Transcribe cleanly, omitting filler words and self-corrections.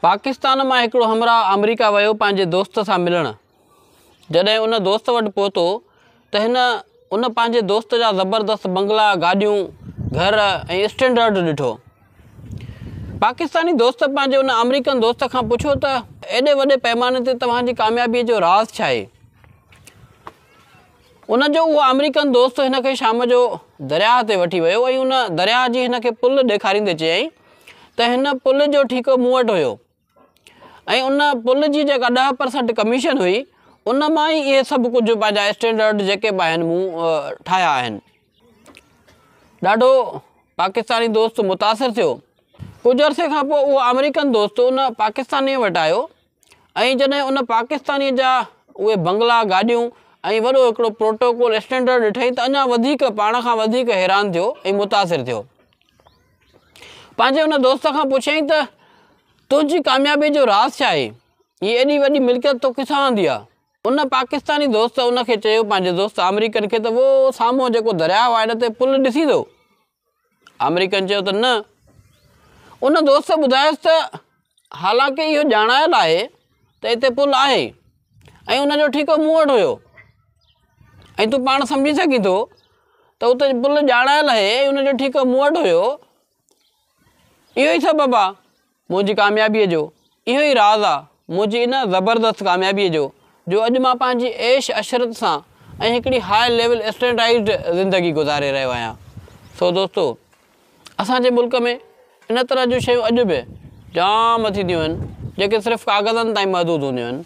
पाकिस्तान में हिकिड़ो हमरा अमेरिका वियो पंहिंजे दोस्त सां मिलण। जॾहिं उन दोस्त वटि पहुतो त उन पंहिंजे दोस्त जा ज़बरदस्त बंगला, गाॾियूं, घर ऐं स्टैंडर्ड ॾिठो। पाकिस्तानी दोस्त पंहिंजे उन अमेरिकन दोस्त खां पुछियो त एॾे वॾे पैमाने ते तव्हांजी कामयाबीअ जो राज़ छा आहे? उनजो उहो अमेरिकन दोस्त हिन खे शाम जो दरिया ते वठी वियो ऐं उन दरिया जी हिन खे पुल ॾेखारींदे चयईं त हिन पुल जो ठीकु मूं वटि हुयो ऐं उन पुल जी जेका 10% कमीशन हुई उन मां ई इहे सभु कुझु पंहिंजा स्टैंडर्ड जेके बि आहिनि मूं ठाहिया आहिनि। ॾाढो पाकिस्तानी दोस्त मुतासिर थियो। कुझु अरसे खां पोइ उहो अमेरिकन दोस्त उन पाकिस्तानीअ वटि आयो ऐं जॾहिं उन पाकिस्तानीअ जा उहे बंगला, गाॾियूं ऐं वॾो हिकिड़ो प्रोटोकॉल स्टैंडर्ड ॾिठईं त अञा वधीक पाण खां वधीक हैरान थियो ऐं मुतासिर थियो। पंहिंजे उन दोस्त खां पुछियईं त तुंहिंजी कामयाबी जो राज़ छा आहे? हीअ एॾी वॾी मिल्कियत तो किथां आंदी आहे? उन पाकिस्तानी दोस्त उन खे चयो, पंहिंजे दोस्त अमेरिकन खे, त वो साम्हूं जेको दरिया आहे हिन ते पुल ॾिसी थो? अमेरिकन चयो त न। उन दोस्त ॿुधायसि त हालांकि इहो ॼाणायल आहे त हिते पुल आहे ऐं उनजो ठीकु मूं वटि हुयो ऐं तूं पाण सम्झी सघीं थो त उते पुल ॼाणायल आहे ऐं उनजो ठीकु मूं वटि हुयो। इहो ई सबबु आहे मुंहिंजी कामयाबीअ जो, इहो ई राज़ आहे मुंहिंजी इन ज़बरदस्त कामयाबीअ जो अॼु मां पंहिंजी ऐश अशरत सां ऐं हिकिड़ी हाई लेवल स्टैंडर्डाइज़्ड ज़िंदगी गुज़ारे रहियो आहियां। सो दोस्तो, असांजे मुल्क में इन तरह जूं शयूं अॼु बि जाम थींदियूं आहिनि जेके सिर्फ़ु कागज़नि ताईं महदूदु हूंदियूं आहिनि।